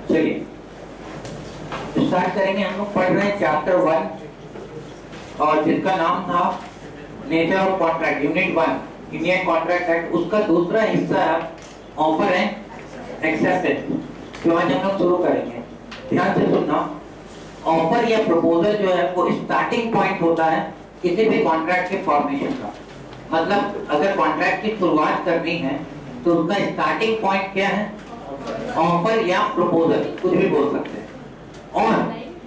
चलिए स्टार्ट करेंगे। हम लोग पढ़ रहे हैं चैप्टर 1 और जिसका नाम था nature of contract, unit 1 Indian contract act. उसका दूसरा हिस्सा है ऑफर एंड एक्सेप्टेंस जो आज हम लोग शुरू करेंगे। ध्यान से सुनना, ऑफर या प्रपोजल जो है वो स्टार्टिंग पॉइंट होता है किसी भी कॉन्ट्रैक्ट के फॉर्मेशन का। मतलब अगर कॉन्ट्रैक्ट की शुरुआत करनी है तो उसका स्टार्टिंग पॉइंट क्या है? ऑफर या प्रपोजल, कुछ भी बोल सकते हैं। और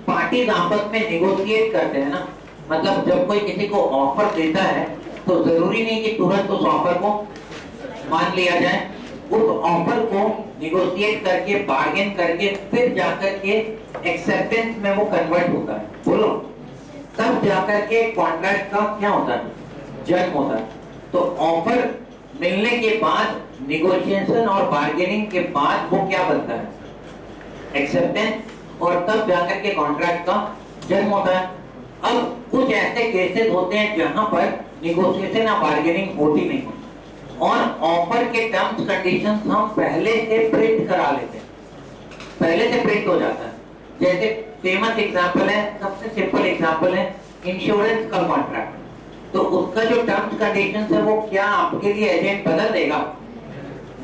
पार्टीज आपस में नेगोशिएट करते हैं ना, मतलब जब कोई किसी को ऑफर देता है तो जरूरी नहीं कि तुरंत उस ऑफर को मान लिया जाए। उस ऑफर को नेगोशिएट करके, बार्गेन करके फिर जाकर के एक्सेप्टेंस में वो कन्वर्ट होता है। बोलो, तब जाकर के कॉन्ट्रैक्ट का क्या होता है? जन्म होता है। तो ऑफर मिलने के बाद, नेगोशिएशन और बार्गेनिंग के बाद वो क्या बनता है? एक्सेप्टेंस, और तब जाकर के कॉन्ट्रैक्ट का जन्म होता है। अब कुछ ऐसे केसेस होते हैं जहां पर नेगोशिएशन या बार्गेनिंग होती नहीं और ऑफर के टर्म्स कंडीशंस हम पहले से प्रिंट करा लेते हैं, पहले से प्रिंट हो जाता है। जैसे फेमस एग्जांपल है, सबसे सिंपल एग्जांपल है इंश्योरेंस का कॉन्ट्रैक्ट। तो उसका जो टर्म्स कंडीशंस है वो क्या आपके लिए एजेंट बदल देगा?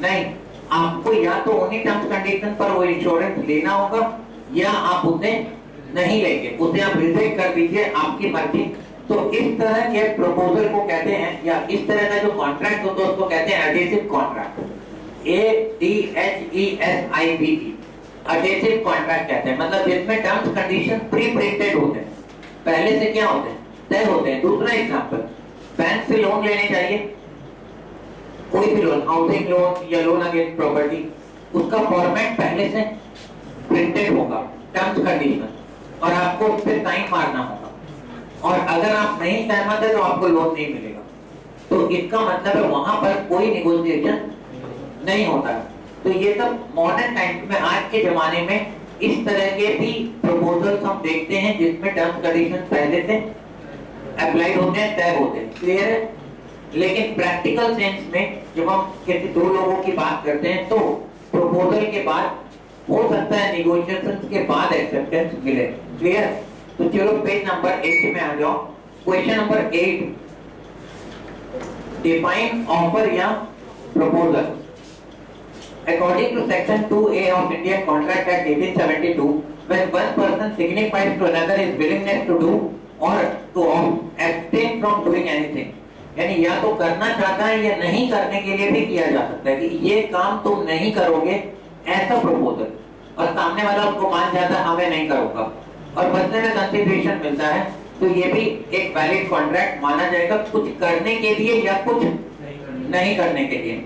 नहीं, आपको या तो उन्हीं टर्म्स कंडीशन पर वो इंश्योरेंस लेना होगा या आप उसे नहीं लेंगे, उसे आप रिजेक्ट कर दीजिए, आपकी मर्जी। तो इस तरह के प्रपोजल को कहते हैं, या इस तरह का जो कॉन्ट्रैक्ट होता है उसको कहते हैं adhesive contract. ADHESIV, adhesive contract कहते हैं। मतलब जिसमें टर्म्स कंडीशन प्री प्रिंटेड होते हैं, पहले से क्या होते हैं? तय होते हैं। दूसरा एग्जांपल, बैंक से लोन लेने चाहिए, कोई भी लोन, हाउसिंग लोन या लोन अगेंस्ट प्रॉपर्टी, उसका फॉर्मेट पहले से प्रिंटेड होगा, टर्म्स कंडीशन, और आपको उस पर साइन मारना होगा। और अगर आप नहीं सहमत है तो आपको लोन नहीं मिलेगा। तो इसका मतलब है वहां पर कोई नेगोशिएशन नहीं होता है। तो ये सब मॉडर्न टाइम्स में, आज के जमाने में इस तरह के भी प्रपोजल्स हम देखते हैं जिसमें टर्म्स कंडीशन पहले से अप्लाइड होते हैं, तय होते हैं। क्लियर है? लेकिन प्रैक्टिकल सेंस में जब हम किसी दो लोगों की बात करते हैं तो प्रपोजल के बाद हो सकता है नेगोशिएशन के बाद एक्सेप्टेंस मिले। क्लियर? तो चलो पेज नंबर 8 में आ जाओ। क्वेश्चन नंबर 8, डिफाइन ऑफर या proposal. According to section 2A of Indian Contract Act 1872, when one person signifies to another his willingness to do or to abstain from doing anything, यानी या तो करना चाहता है या नहीं करने के लिए भी किया जा सकता है कि ये काम तुम नहीं करोगे, ऐसा प्रपोजल, और सामने वाला उसको मान जाता है हाँ मैं नहीं करूंगा और बदले में कंसिडरेशन मिलता है, तो ये भी एक वैलिड कॉन्ट्रैक्ट माना जाएगा, कुछ करने के लिए या कुछ नहीं करने के लिए।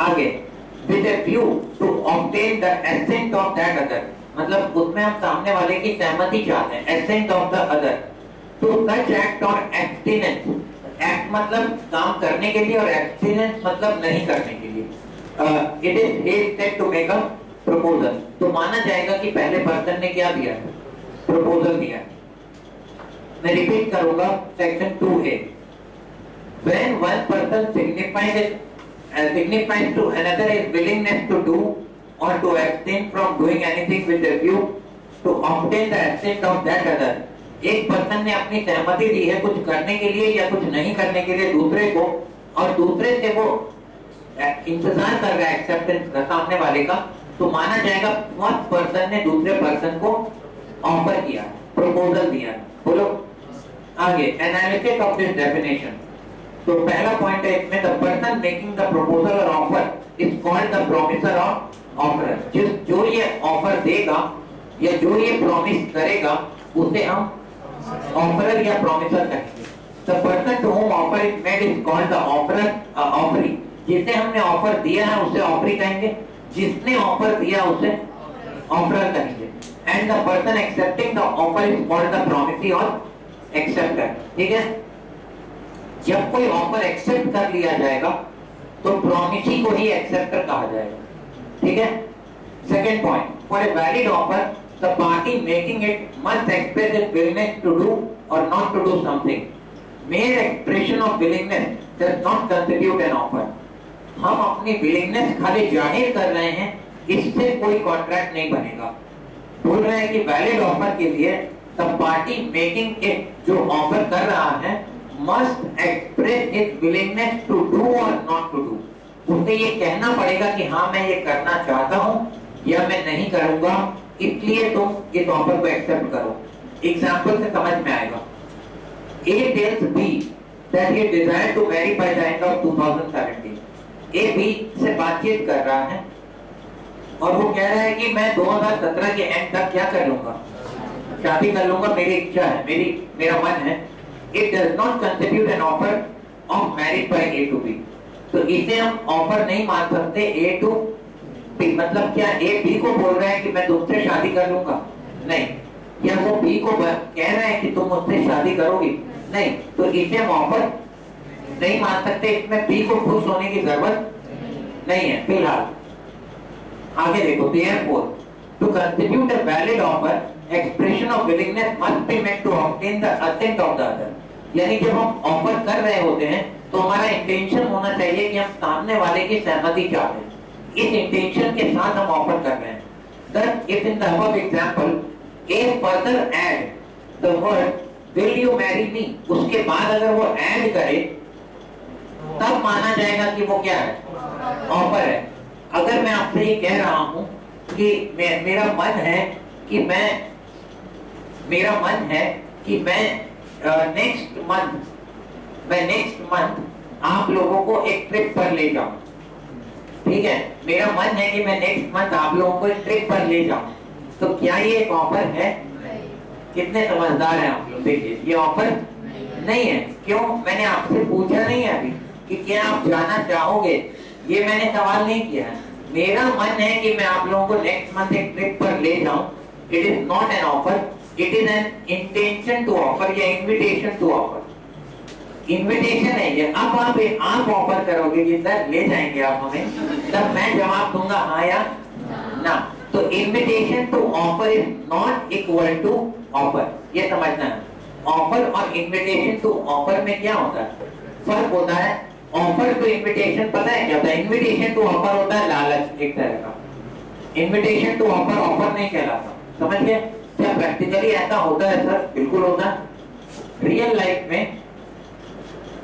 आगे, with a view to obtain the assent of that other, मतलब उसमें हम सामने वाले की सहमति चाहते हैं, assent of the other to such act or abstinence। act मतलब काम करने के लिए और abstinence मतलब नहीं करने के लिए। it is his set to make a proposal, तो माना जाएगा कि पहले पर्सन ने क्या दिया है? प्रपोजल दिया। मैं रिपीट करूंगा section 2A, when one person signifies to another his willingness to do or to abstain from doing anything with a view to obtain the assent of that other। एक person ने अपनी सहमति दी है कुछ करने के लिए या कुछ नहीं करने के लिए दूसरे को, और दूसरे से वो इंतजार कर रहा है एक्सेप्टेंस का सामने वाले का, तो माना जाएगा फर्स्ट पर्सन ने दूसरे पर्सन को ऑफर किया, प्रपोजल दिया। बोलो आगे, एनालिसिस ऑफ दिस डेफिनेशन। तो पहला पॉइंट है इसमें, the person making the proposal or offer is called the promisor or offerer. जो ये ऑफर देगा या जो ये प्रॉमिस करेगा उसे हम ऑफरर या प्रॉमिसर कहेंगे। The person to whom offer is made is called the offeror, offeree. जिसे हमने ऑफर दिया है उसे ऑफरी कहेंगे, जिसने ऑफर दिया उसे ऑफरर कहेंगे। And the person accepting the offer is called the promisee or acceptor. ठीक है? जब कोई ऑफर एक्सेप्ट कर लिया जाएगा तो प्रॉमिसी को ही एक्सेप्टर कहा जाएगा। ठीक है? Second point, for a valid offer the party making it must express its willingness to do और not to do something. Mere expression of willingness does not constitute an offer. हम अपनी willingness खाली जाहिर कर रहे हैं इससे कोई कॉन्ट्रैक्ट नहीं बनेगा। बोल रहे हैं कि वैलिड ऑफर के लिए द पार्टी मेकिंग इट, जो ऑफर कर रहा है, must express its willingness to do और नॉट टू डू। उसे ये कहना पड़ेगा कि हाँ मैं ये करना चाहता हूँ या मैं नहीं करूंगा, इसलिए तुम इस ऑफर को एक्सेप्ट करो। एग्जाम्पल से समझ में आएगा। A tells B that he desires to marry by the end of 2017. A B से बातचीत कर रहा है और वो कह रहा है कि मैं 2017 के एंड तक क्या कर लूंगा, शादी कर लूंगा, मेरी इच्छा है, मेरा मन है। It does not constitute an offer of marriage by A to B. तो इसे हम ऑफर नहीं मान सकते A to B। मतलब क्या A B को बोल रहा है कि मैं तुमसे शादी कर लूंगा? नहीं। या वो B को कह रहा है कि तुम मुझसे शादी करोगी? नहीं। तो इसे हम ऑफर नहीं मान सकते, इसमें B को खुश होने की जरूरत नहीं है फिलहाल। आगे देखो, therefore to constitute a valid offer, expression of willingness must be made to obtain the assent of the other। यानी जब हम ऑफर कर रहे होते हैं तो हमारा इंटेंशन होना चाहिए कि हम सामने वाले की सहमति चाहते हैं। इस इंटेंशन के साथ हम ऑफर कर रहे हैं। Thus, if in the above example A further add the word will you marry me, उसके बाद अगर वो ऐड करे तब माना जाएगा कि वो क्या है, ऑफर है। अगर मैं आपसे ये कह रहा हूं कि मेरा मन है कि मैं नेक्स्ट मंथ आप लोगों को एक ट्रिप पर ले जाऊं, ठीक है, मेरा मन है कि मैं नेक्स्ट मंथ आप लोगों को एक ट्रिप पर ले जाऊं, तो क्या ये एक ऑफर है? कितने समझदार हैं आप लोग, देखिए ये ऑफर नहीं है। क्यों? मैंने आपसे पूछा नहीं है अभी कि क्या आप जाना चाहोगे, ये मैंने सवाल नहीं किया है। मेरा मन है कि मैं आप लोगों को नेक्स्ट मंथ एक ट्रिप पर ले जाऊं। It is not an offer, it is an intention to offer या इनविटेशन टू ऑफर। इनविटेशन है ये। अब आप ऑफर करोगे कि सर ले जाएंगे आप हमें, तब मैं जवाब दूंगा हाँ या ना। तो invitation to offer is not equal to offer, ये समझना है। ऑफर और इनविटेशन टू ऑफर में क्या होता है, फर्क होता है। ऑफर टू इनविटेशन पता है क्या होता है? इनविटेशन टू ऑफर होता है लालच एक तरह का। इनविटेशन टू ऑफर नहीं कहलाता, समझ गए? क्या प्रैक्टिकली ऐसा होता है सर? बिल्कुल होता है। रियल लाइफ में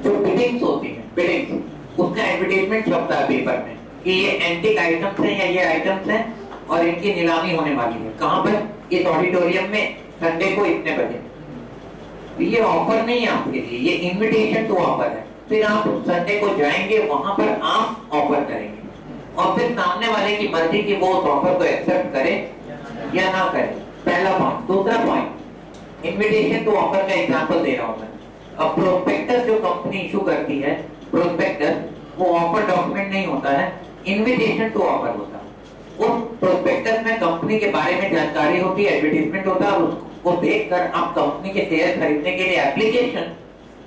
जो बिडिंग्स होती है, बिडिंग्स, उसका एडवर्टाइजमेंट छपता है पेपर में कि ये एंटीक आइटम्स हैं या ये आइटम्स हैं और इनकी नीलामी होने वाली है। कहाँ पर? इस ऑडिटोरियम में संडे को इतने बजे। ये ऑफर नहीं है आपके लिए, ये इनविटेशन टू ऑफर है। फिर आप संडे को जाएंगे, वहां पर आप ऑफर करेंगे और फिर सामने वाले की मर्जी कि वो उस ऑफर को एक्सेप्ट करे या ना करे। पहला पॉइंट। दूसरा पॉइंट, इनविटेशन टू ऑफर का एग्जांपल दे रहा हूं मैं। अब प्रोस्पेक्टस जो कंपनी इशू करती है, प्रोस्पेक्टस, वो ऑफर डॉक्यूमेंट नहीं होता है, इनविटेशन टू ऑफर होता है। उस प्रोस्पेक्टस में कंपनी के बारे में जानकारी होती है, एडवर्टाइजमेंट होता है और उसको देखकर आप कंपनी के शेयर खरीदने के लिए एप्लीकेशन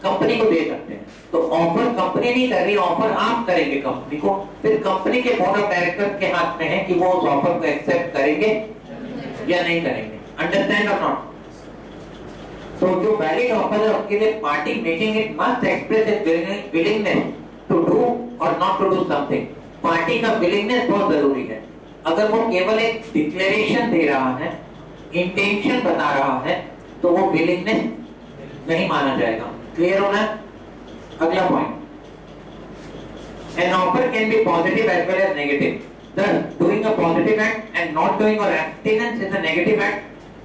कंपनी को दे सकते हैं। तो ऑफर कंपनी नहीं कर रही, ऑफर आप करेंगे कंपनी को। फिर कंपनी के बोर्ड ऑफ डायरेक्टर्स के हाथ में है कि वो उस ऑफर को एक्सेप्ट करेंगे या नहीं करेंगे। अंडरस्टैंड और नॉट? तो जो वैलिड ऑफर है उसके लिए party making it must express its willingness to do और not to do something. Party का विलिंगनेस बहुत जरूरी है। अगर वो केवल एक डिक्लेरेशन दे रहा है, इंटेंशन बता रहा है, तो वो विलिंगनेस नहीं माना जाएगा। क्लियर होना? अगला point, an offer can be positive as well as negative. Thus, doing a positive act and not doing or abstinence is a negative act.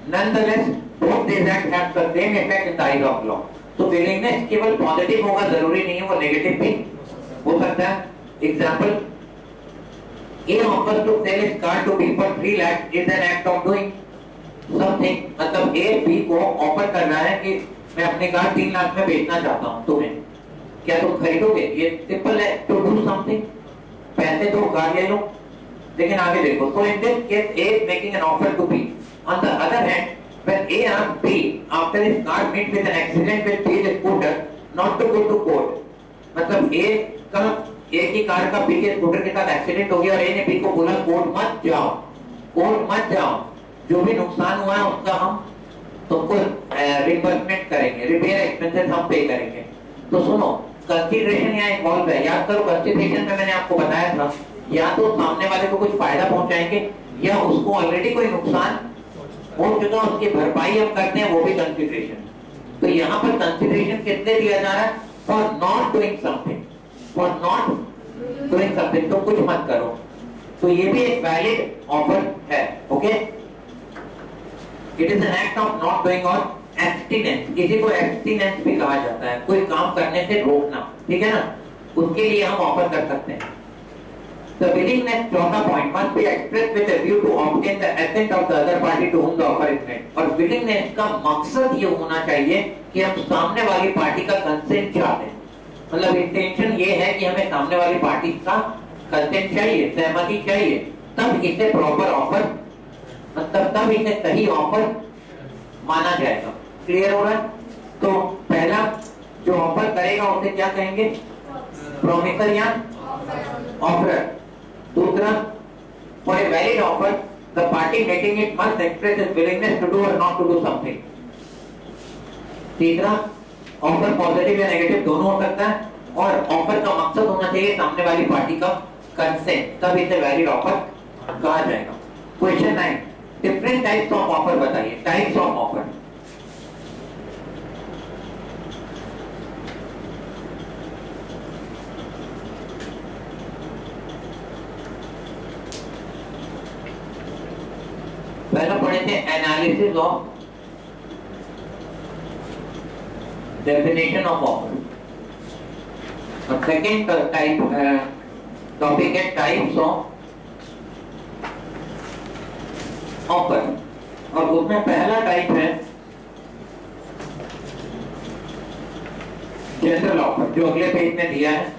Nonetheless, both these acts have the same effect in the eyes of law. तो willingness केवल positive होगा, जरूरी नहीं है वो negative भी हो सकता है। Example, A offers to sell his car to B for 3 lakhs is an act of doing something। मतलब A B को ऑफर कर रहा है कि मैं अपनी कार 3 लाख में बेचना चाहता हूँ तुम्हें, क्या तुम खरीदोगे? ये सिंपल है, टू डू समथिंग, पैसे दो कार ले लो। लेकिन आगे देखो, so in this case A is making an offer to B. On the other hand, when A asks B after his car meet with an accident with B's scooter not to go to court, मतलब A की car का B के scooter के साथ accident हो गया और A ने B को बोला कोर्ट मत जाओ, जो भी नुकसान हुआ है उसका हम तुमको रिइंबर्समेंट करेंगे, रिपेयर एक्सपेंसेस हम पे करेंगे। तो सुनो, कंसीडरेशन यहाँ इन्वॉल्व है। याद करो, कंसीडरेशन में मैंने आपको बताया था या तो सामने वाले को कुछ फायदा पहुंचाएंगे या उसको ऑलरेडी कोई नुकसान हो चुका उसकी भरपाई हम करते हैं, वो भी कंसिडरेशन। तो यहाँ पर कंसिडरेशन कितने दिया जा रहा है? For not doing something, for not doing something, तो कुछ मत करो। तो ये भी एक वैलिड ऑफर है। Okay, it is an act of not doing और एब्स्टिनेंस, किसी को एब्स्टिनेंस भी कहा जाता है, कोई काम करने से रोकना, ठीक है ना, उसके लिए हम ऑफर कर सकते हैं। The willingness, चौथा point, must be expressed with a view to obtain the assent of the other party to whom the offer is made. और willingness का मकसद ये होना चाहिए कि हम सामने वाली पार्टी का कंसेंट चाहते हैं, मतलब इंटेंशन ये है कि हमें सामने वाली पार्टी का कंसेंट चाहिए, सहमति चाहिए, तब इसे प्रॉपर ऑफर, मतलब तब इसे सही ऑफर माना जाएगा। क्लियर हो रहा है? तो पहला जो ऑफर करेगा उसे क्या कहेंगे? प्रोमिसर या ऑफर। दूसरा, for a valid offer, the party making it must express its willingness to do or not to do something. तीसरा, ऑफर पॉजिटिव या नेगेटिव दोनों हो सकता है, और ऑफर का मकसद होना चाहिए सामने वाली पार्टी का कंसेंट, तब इसे वैलिड ऑफर कहा जाएगा। Question 9, different types of offer बताइए। टाइप्स ऑफ ऑफर, पहला पढ़े थे analysis of definition of offer, और सेकेंड टाइप टॉपिक है टाइप्स ऑफ ऑफर, और उसमें पहला टाइप है जनरल ऑफर जो अगले पेज में दिया है,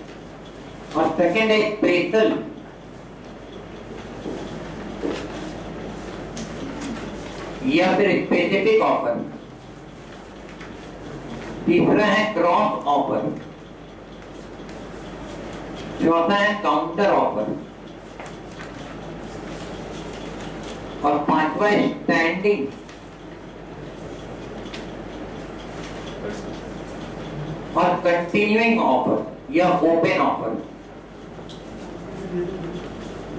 और सेकेंड है स्पेशल या फिर स्पेसिफिक ऑफर, तीसरा है क्रॉस ऑफर, चौथा है काउंटर ऑफर, और पांचवा स्टैंडिंग और कंटिन्यूइंग ऑफर या ओपन ऑफर।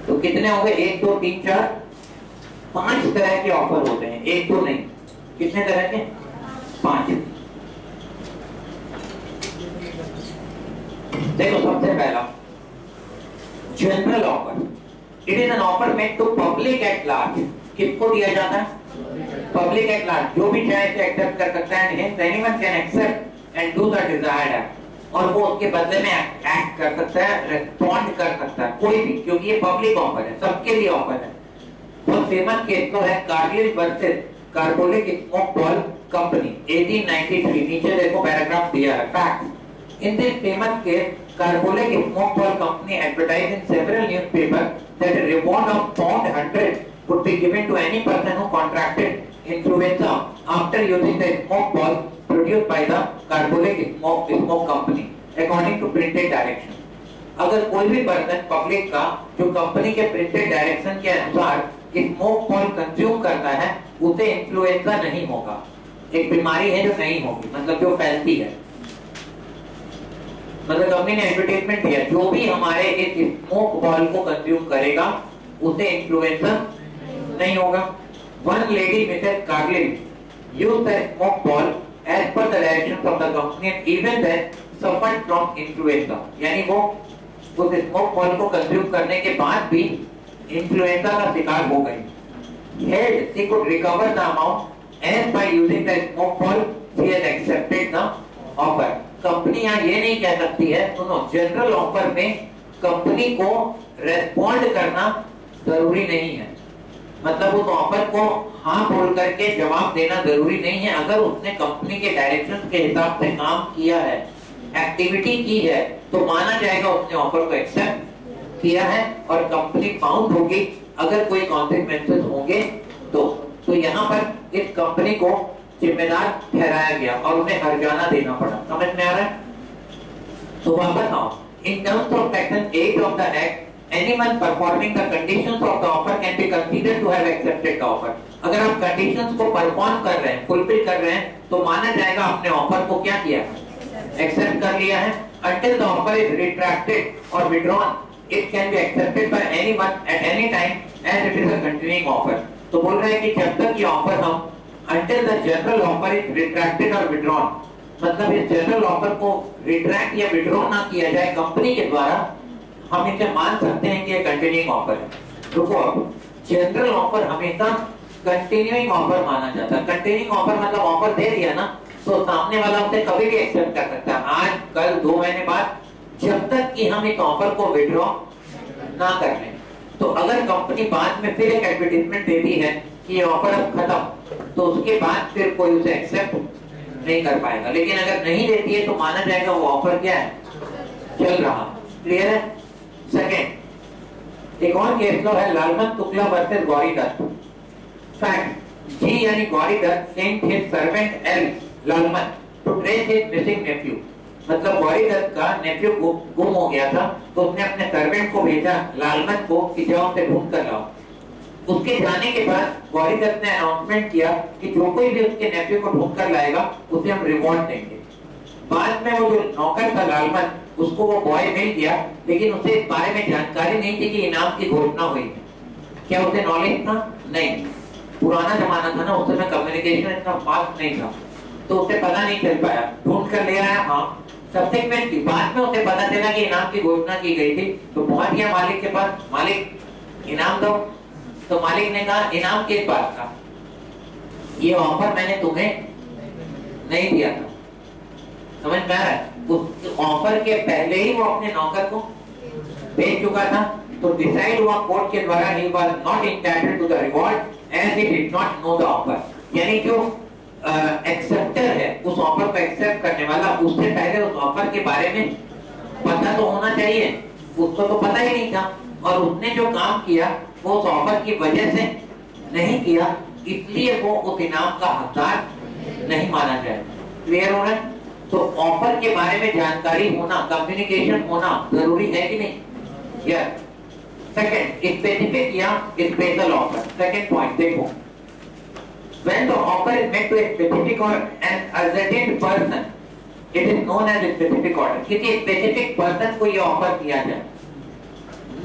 तो कितने हो गए? 1 2 3 4 5 तरह के ऑफर होते हैं, एक तो नहीं, कितने तरह के? 5। देखो, सबसे पहला general offer, it is an offer made to public at large. किसको दिया जाता है? पब्लिक एट लार्ज, जो भी चाहे इसे एक्सेप्ट कर सकता है, and anyone can accept and do the desired act, और वो उसके बदले में एक्ट कर सकता है, रिस्पॉन्ड कर सकता है, कोई भी, क्योंकि ये पब्लिक ऑफर है, सबके लिए ऑफर है। बहुत फेमस केस तो है Kargil versus carbolic smoke ball company 1893, नीचे देखो पैराग्राफ दिया है। Fact, in this famous case carbolic smoke ball company advertised in several newspaper that a reward of £100 would be given to any person who contracted influenza after using the smoke ball produced by the Carbolic Smoke Company according to printed direction। अगर कोई भी person public का जो company के printed direction के अनुसार smoke ball consume करता है, उसे इन्फ्लुएंजा नहीं होगा। एक बीमारी है जो नहीं होगी, मतलब जो फैलती है, मतलब कंपनी ने एडवर्टाइजमेंट दिया, जो भी हमारे इस स्मोक बॉल को कंज्यूम करेगा उसे इन्फ्लुएंजा नहीं होगा। One lady Mrs Carlin used the smoke ball as per the directions of the company and even then suffered from influenza, यानी वो उस स्मोक बॉल को कंज्यूम करने के बाद भी इन्फ्लुएंजा का शिकार हो गई। Held she could recover the amount and by using the smoke ball she has accepted the offer। Company यहाँ ये नहीं कह सकती है, सुनो, जनरल ऑफर में कंपनी को रेस्पॉन्ड करना जरूरी नहीं है, मतलब उस ऑफर को हाँ बोल करके जवाब देना जरूरी नहीं है। अगर उसने कंपनी के डायरेक्शन के हिसाब से काम किया है, एक्टिविटी की है, तो माना जाएगा उसने ऑफर को एक्सेप्ट किया है और कंपनी बाउंड होगी अगर कोई कॉन्सिक्वेंसेस होंगे तो यहाँ पर इस कंपनी को जिम्मेदार ठहराया गया और उन्हें हर्जाना देना पड़ा। समझ में आ रहा है? तो वापस आओ, in terms of section 8 of the act anyone performing the conditions of the offer can be considered to have accepted the offer। अगर आप कंडीशंस को परफॉर्म कर रहे हैं, फुलफिल कर रहे हैं, तो माना जाएगा आपने ऑफर को क्या किया, एक्सेप्ट कर लिया है। until the offer is retracted or withdrawn it can be accepted by anyone at any time as it is a continuing offer. तो बोल रहे हैं कि जब तक ये ऑफर हम until the general offer is retracted or withdrawn, मतलब इस जनरल ऑफर को रिट्रैक्ट या विड्रॉ ना किया जाए कंपनी के द्वारा, हम इसे मान सकते हैं कि ये कंटिन्यूइंग ऑफर है। रुको, अब जनरल ऑफर हमेशा कंटिन्यूइंग ऑफर माना जाता है। कंटिन्यूइंग ऑफर मतलब ऑफर दे दिया ना, तो सामने वाला उसे कभी भी एक्सेप्ट कर सकता है, आज कल 2 महीने बाद, जब तक कि हम एक ऑफर को विड्रॉ ना कर लें। तो अगर कंपनी बाद में फिर एक एडवर्टाइजमेंट देती है कि ये ऑफर अब खत्म, तो उसके बाद फिर कोई उसे एक्सेप्ट नहीं कर पाएगा। लेकिन अगर नहीं देती है तो माना जाएगा वो ऑफर क्या है, चल रहा। क्लियर है? सेकंड, एक और केस लो है लालमन तुकला वर्सेस गौरी दत्त। फैक्ट, जी यानी Gauri Dutt sent his servant एल Lalman to trace his missing nephew. मतलब गौरी दत्त का नेफ्यू गुम हो गया था, तो उसने अपने सर्वेंट को भेजा लालमन को कि जाओ उसे ढूंढ कर लाओ। उसके जाने के बाद गौरी दत्त ने अनाउंसमेंट किया कि जो कोई भी उसके नेफ्यू को ढूंढ कर लाएगा उसे हम रिवॉर्ड देंगे। बाद में वो जो नौकर था लालमन, उसको वो बॉय मिल गया, लेकिन उसे इस बारे में जानकारी नहीं थी कि इनाम की घोषणा हुई है। क्या उसे नॉलेज था? नहीं, पुराना जमाना था ना, उस समय कम्युनिकेशन इतना फास्ट नहीं था, तो उसे पता नहीं चल पाया। ढूंढ कर ले आया, हाँ, सब्सिक्वेंट की बाद में उसे पता चला कि इनाम की घोषणा की गई थी, तो पहुंच गया मालिक के पास, मालिक इनाम दो। तो मालिक ने कहा इनाम किस बात का? ये ऑफर मैंने तुम्हें नहीं दिया था। समझ में आ रहा है? उस ऑफर के पहले ही वो अपने नौकर को भेज चुका था। तो डिसाइड हुआ कोर्ट के द्वारा he was not entitled to the reward as he did not know the offer. यानी जो एक्सेप्टर है, उस ऑफर को एक्सेप्ट करने वाला, उससे पहले उस ऑफर के बारे में पता तो होना चाहिए। उसको तो पता ही नहीं था, और उसने जो काम किया वो उस ऑफर की वजह से नहीं किया, इसलिए वो उस इनाम का हकदार नहीं माना जाए। क्लियर हो रहा है? तो ऑफर के बारे में जानकारी होना, कम्युनिकेशन होना जरूरी है कि नहीं? यस। सेकंड, स्पेसिफिक या स्पेशल ऑफर। सेकंड पॉइंट देखो, when the offer is made to a specific or an ascertained person, it is known as a specific order। किसी स्पेसिफिक पर्सन को ये ऑफर किया जाए,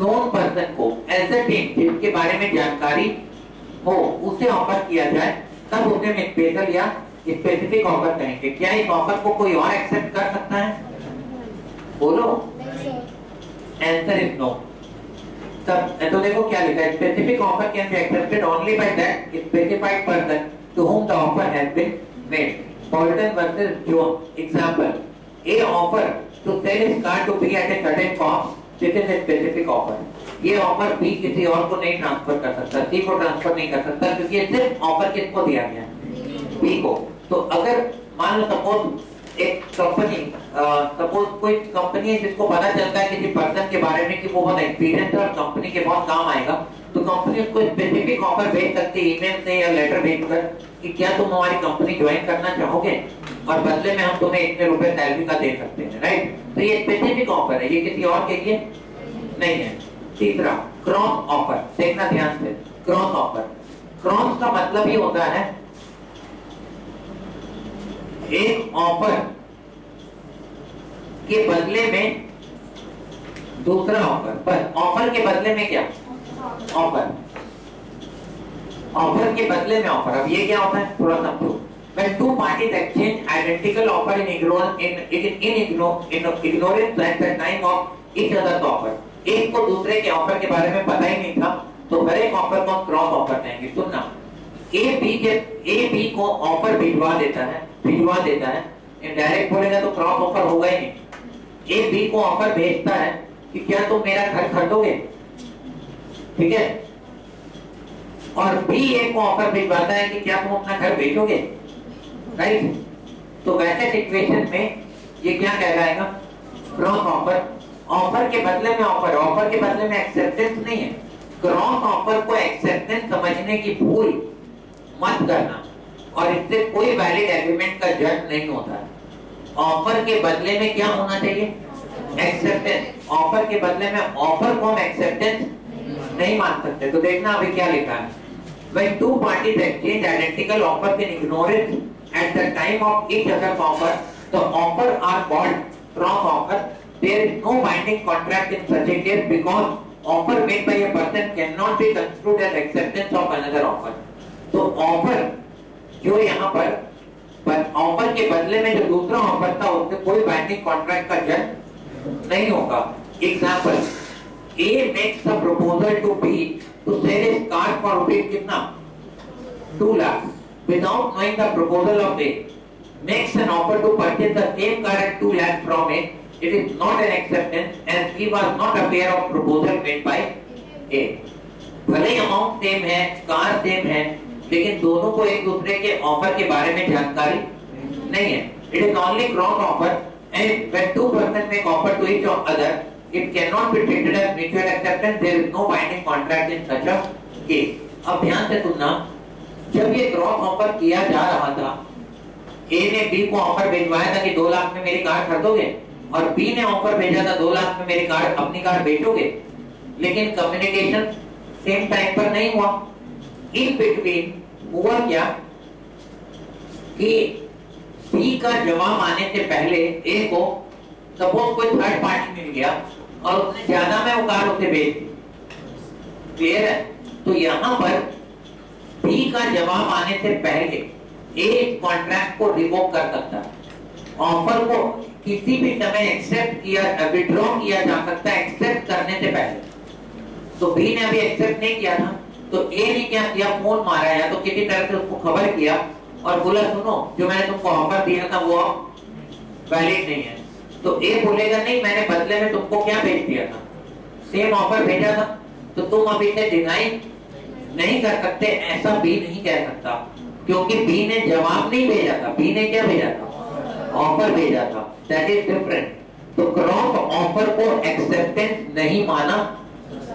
नोन पर्सन को, ascertained जिसके बारे में जानकारी हो, उसे ऑफर किया जाए, तब उसे हम स्पेशल या स्पेसिफिक ऑफर कहेंगे। क्या इस ऑफर को कोई और एक्सेप्ट कर सकता है? बोलो। Answer is no. तब तो देखो क्या लिखा है, specific offer can be accepted only by that specified person to whom the offer has been made। Bolton versus Jones example, A offer to sell his car to B at a certain cost, this is a specific offer। ये offer B किसी और को नहीं transfer कर सकता, C को transfer नहीं कर सकता, क्योंकि ये सिर्फ ऑफर किसको दिया गया? B को। तो अगर मान लो सपोज एक कंपनी, सपोज कोई कंपनी है जिसको पता चलता है किसी पर्सन के बारे में कि वो बहुत एक्सपीरियंस है और कंपनी के बहुत काम आएगा, तो कंपनी उसको स्पेसिफिक ऑफर भेज सकती है ईमेल से या लेटर भेजकर कि क्या तुम हमारी कंपनी ज्वाइन करना चाहोगे, और बदले में हम तुम्हें इतने रुपए सैलरी का दे सकते हैं। राइट? तो ये स्पेसिफिक ऑफर है, ये किसी और के लिए नहीं है। तीसरा, क्रॉस ऑफर। देखना ध्यान से, क्रॉस ऑफर। क्रॉस का मतलब ये होता है एक ऑफर के बदले में दूसरा ऑफर, पर ऑफर के बदले में क्या? ऑफर, ऑफर के बदले में ऑफर। अब ये क्या होता है, थोड़ा समझो। When two parties exchange identical offer in ignorance at the time of each other's offer, एक को दूसरे के ऑफर के बारे में पता ही नहीं था, तो हर एक ऑफर को क्रॉस ऑफर कहेंगे। सुनना, ए बी को ऑफर भिजवा देता है, डायरेक्ट बोलेगा तो क्रॉस ऑफर होगा ही नहीं। ए बी को ऑफर भेजता है कि क्या तुम मेरा घर खरीदोगे, ठीक है, और बी ए को ऑफर भिजवाता है कि क्या तुम अपना घर बेचोगे। राइट? तो वैसे सिचुएशन में ये क्या कहलाएगा? Cross offer. ऑफर के बदले में ऑफर, ऑफर के बदले में एक्सेप्टेंस नहीं है। क्रॉस ऑफर को एक्सेप्टेंस समझने की भूल मत करना, और इससे कोई वैलिड एग्रीमेंट का जज नहीं होता है। ऑफर के बदले में क्या होना चाहिए? एक्सेप्टेंस। ऑफर के बदले में ऑफर को हम एक्सेप्टेंस नहीं मान सकते। तो देखना अभी क्या लिखा है, when two parties exchange identical offers in ignorance at the time of each other's offer, the offer are called cross offer there is no binding contract in such a case because offer made by a person cannot be construed as acceptance of another offer. तो offer जो यहाँ पर offer के बदले में जो दूसरा offer था उससे कोई बाइंडिंग कॉन्ट्रैक्ट का जन्म नहीं होगा. Example, A makes a proposal to B to sell his car for rupees कितना 2 lakh without knowing the proposal of A, makes an offer to purchase the same car at 2 lakh from A. It is not an acceptance as he was not aware of proposal made by A. भले amount same है, car same है, लेकिन दोनों को एक दूसरे के offer के बारे में जानकारी नहीं है. It is only cross offer and when two persons make offer to each other, it cannot be treated as mutual acceptance. There is no binding contract in such a case. अब ध्यान से सुनना, जब ये क्रॉस ऑफर किया जा रहा था, A ने B को ऑफर भिजवाया था कि 2 लाख में मेरी कार खरीदोगे और B ने ऑफर भेजा था 2 लाख में मेरी कार अपनी कार बेचोगे, लेकिन कम्युनिकेशन सेम टाइम पर नहीं हुआ. इन बिटवीन हुआ क्या कि B का जवाब आने से पहले A को सपोज कोई थर्ड पार्टी मिल गया और उसने ज्यादा में वो कार उसे बेच दी. क्लियर है? तो यहाँ पर B का जवाब आने से पहले A कॉन्ट्रैक्ट को रिवोक कर सकता है. ऑफर को किसी भी समय एक्सेप्ट किया, विड्रॉ किया जा सकता है एक्सेप्ट करने से पहले. तो B ने अभी एक्सेप्ट नहीं किया था, तो A ने क्या किया, फोन मारा या तो किसी तरह से उसको खबर किया और बोला सुनो जो मैंने तुमको ऑफर दिया था वो वैलिड नहीं है. तो A बोलेगा नहीं, मैंने बदले में तुमको क्या भेज दिया था, सेम ऑफर भेजा था, तो तुम अभी इसे डिनाई नहीं कर सकते. ऐसा B नहीं कह सकता क्योंकि B ने जवाब नहीं भेजा था. B ने क्या भेजा था, ऑफर भेजा था. That is different. तो क्रॉस ऑफर को एक्सेप्टेंस नहीं माना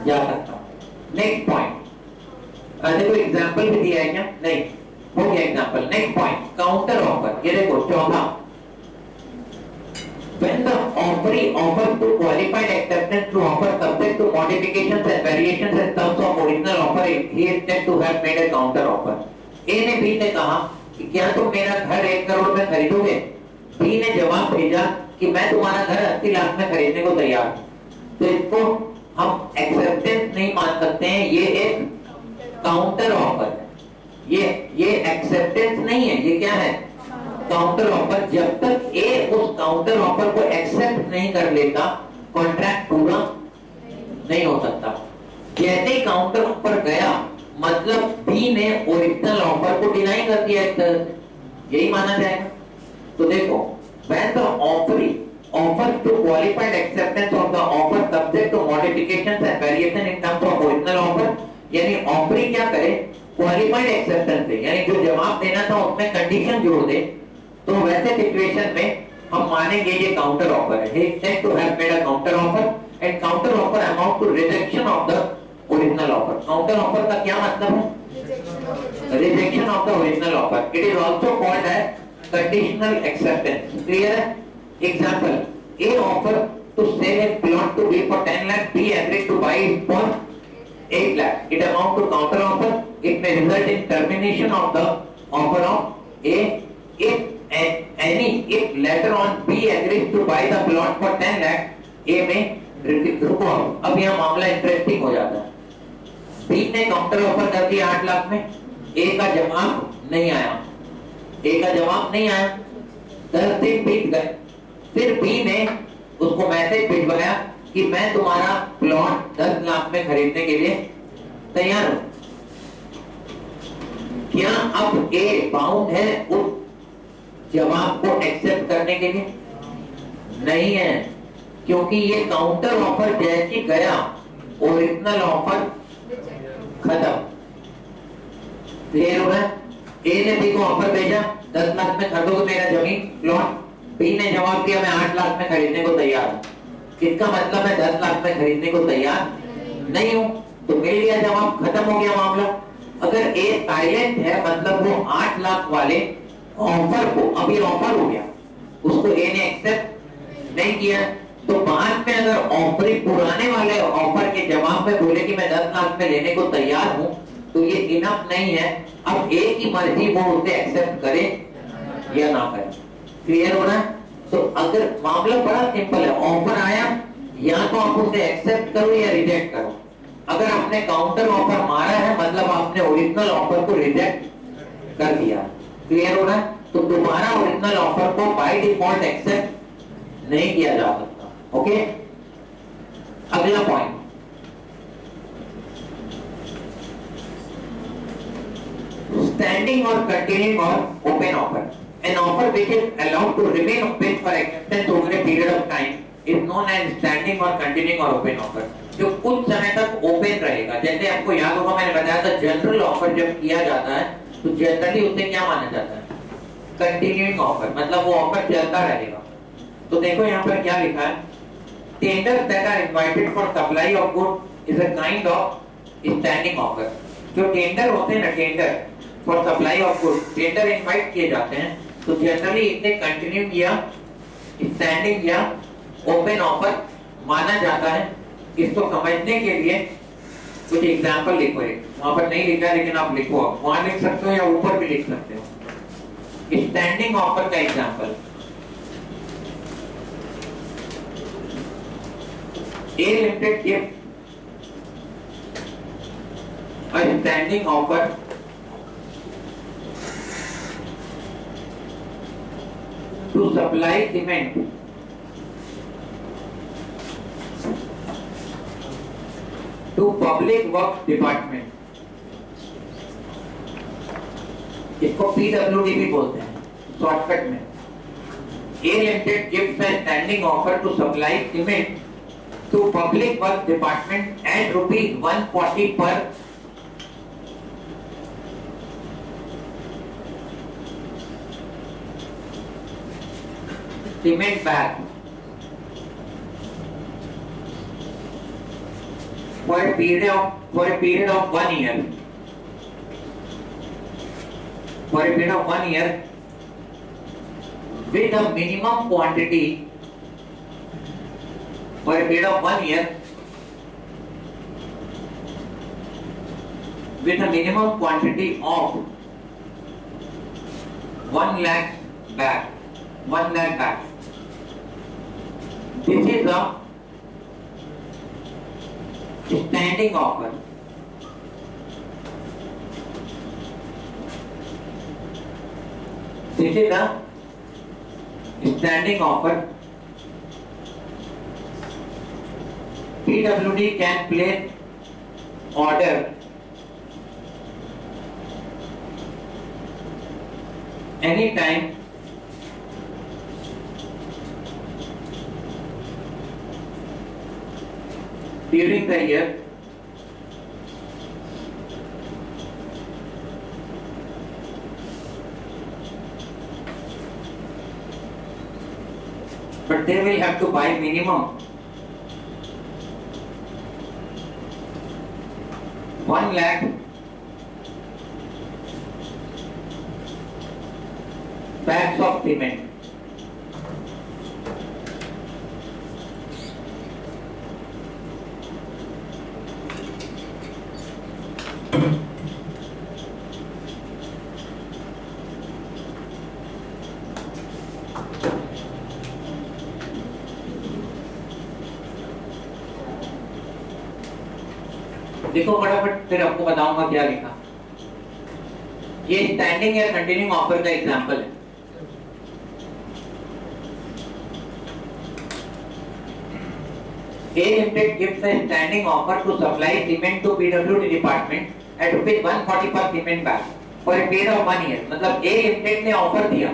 जा सकता. नेक्स्ट पॉइंट, देखो एग्जांपल भी दिया है क्या, नहीं हो गया example. Next point, counter offer. ये देखो चौथा, when the offeree offers to qualified acceptance to offer subject to modifications and variations in terms of original offer, he is said to have made a counter offer. A ने B से कहा कि क्या तुम मेरा घर 1 करोड़ में खरीदोगे. B ने जवाब भेजा कि मैं तुम्हारा घर 80 लाख में खरीदने को तैयार हूं. तो इसको हम एक्सेप्टेंस नहीं मान सकते हैं, ये एक काउंटर ऑफर है. ये एक्सेप्टेंस नहीं है, ये क्या है, काउंटर ऑफर. जब तक A उस काउंटर ऑफर को एक्सेप्ट नहीं कर लेता कॉन्ट्रैक्ट पूरा नहीं हो सकता. जैसे काउंटर ऑफर गया मतलब B ने ओरिजिनल ऑफर को डिनाई कर दिया एक तरह से, यही माना जाएगा. तो देखो, when the offeree offers to qualified acceptance of the offer subject to modifications and variation in terms of original offer, यानी ऑफरी क्या करे, क्वालिफाइड एक्सेप्टेंस दे, यानी जो जवाब देना था उसमें कंडीशन जोड़ दे, तो वैसे सिचुएशन में हम मानेंगे ये काउंटर ऑफर है. He is said to have made a counter offer and counter offer amount to rejection of the original offer. Counter offer का क्या मतलब है, rejection of the original offer. It is also called as conditional acceptance. Clear है? Example, A offer to sell a plot to B for 10 lakh, B agreed to buy it for 8 lakh. It amount to counter offer. It may result in termination of the offer of A if later on B agrees to buy the plot for 10 lakh, A में रुको. अब यह मामला interesting हो जाता है. B ने counter offer कर दिया 8 लाख में, A का जवाब नहीं आया. A का जवाब नहीं आया, 10 दिन बीत गए. फिर B ने उसको मैसेज भिजवाया कि मैं तुम्हारा प्लॉट 10 लाख में खरीदने के लिए तैयार हूं. क्या अब A बाउंड है उस जवाब को एक्सेप्ट करने के लिए? नहीं है, क्योंकि ये काउंटर ऑफर जैसे गया ओरिजिनल ऑफर खत्म. क्लियर हो गया? A ने B को ऑफर भेजा 10 लाख में खरीदोगे मेरा जमीन प्लॉट. B ने जवाब दिया मैं 8 लाख में खरीदने को तैयार हूं. इसका मतलब मैं 10 लाख में खरीदने को तैयार नहीं हूं. तो मिल गया जवाब, खत्म हो गया मामला. अगर A साइलेंट है मतलब वो 8 लाख वाले ऑफर को, अभी ऑफर हो गया, उसको A ने एक्सेप्ट नहीं किया, तो बाद में अगर ऑफरी पुराने वाले ऑफर के जवाब में बोले कि मैं 10 लाख में लेने को तैयार हूं, तो ये इनफ नहीं है. अब A की मर्जी वो उसे एक्सेप्ट करे या ना करे. क्लियर हो रहा है? तो अगर मामला बड़ा सिंपल है, ऑफर आया या तो आप उसे एक्सेप्ट करो या रिजेक्ट करो। अगर आपने काउंटर ऑफर मारा है मतलब आपने ओरिजिनल ऑफर को रिजेक्ट कर दिया। क्लियर हो रहा है? तो दोबारा ओरिजिनल ऑफर को बाय डिफॉल्ट एक्सेप्ट नहीं किया जा सकता। ओके, अगला point, standing or continuing or open offer. An offer which is allowed to remain open for acceptance over a period of time is known as standing or continuing or open offer. जो कुछ समय तक open रहेगा। जैसे आपको याद होगा मैंने बताया था जनरल ऑफर जब किया जाता है तो जनरली उसे क्या माना जाता है? कंटिन्यूइंग ऑफर, मतलब वो ऑफर चलता रहेगा। तो देखो यहाँ पर क्या लिखा है, tenders that are invited for supply of good is a kind of standing offer. जो टेंडर होते हैं ना, tender for supply of good, tender invite किए जाते हैं तो जनरली इसे कंटिन्यू या स्टैंडिंग या ओपन ऑफर माना जाता है। इसको समझने के लिए कुछ एग्जांपल लिखो। वहां पर नहीं लिखा लेकिन आप लिखो, वहां लिख सकते हो या ऊपर भी लिख सकते हो। स्टैंडिंग ऑफर का example, A Limited gives a standing offer to supply cement to public works department। इसको PWD भी बोलते हैं शॉर्टकट में। A Limited gives a standing offer to supply cement to public works department at ₹140 per cement bag for a period of 1 year, for a period of 1 year with a minimum quantity, for a period of 1 year with a minimum quantity of 1 lakh bag, 1 lakh bag। This is a standing offer। This is a standing offer। PWD can place order anytime during the year but they will have to buy minimum 1 lakh bags of cement। देखो फटाफट फिर आपको बताऊंगा क्या लिखा। ये standing या continuing offer का एग्जांपल है। A Limited gives a standing offer to supply cement to PWD department at ₹140 per cement bag for a period of 1 year। मतलब A Limited ने ऑफर दिया,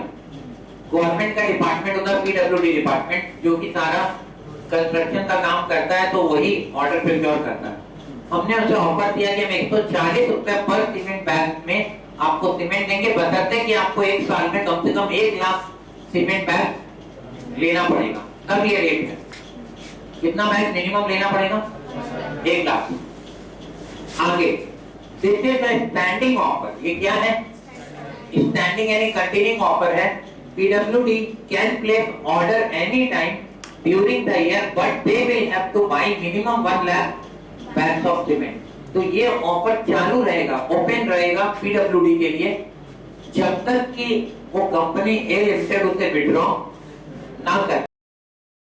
गवर्नमेंट का डिपार्टमेंट होता है PWD डिपार्टमेंट जो कि सारा कंस्ट्रक्शन का काम करता है, तो वही ऑर्डर प्रोक्योर करता है। हमने उसे ऑफर दिया कि हम ₹140 पर सीमेंट बैग में आपको सीमेंट देंगे, बशर्ते कि आपको 1 साल में कम से कम 1 लाख सीमेंट बैग लेना पड़ेगा। तब ये रेट है। कितना बैग मिनिमम लेना पड़ेगा? 1 लाख। आगे this is a standing offer. ये क्या है? स्टैंडिंग यानी कंटिन्यूइंग ऑफर है। PWD can place order any time during the year but they will have to buy minimum 1 lakh bags of cement. तो ये ऑफर चालू रहेगा, ओपन रहेगा PWD के लिए जब तक कि वो कंपनी A Limited उसे विड्रॉ ना कर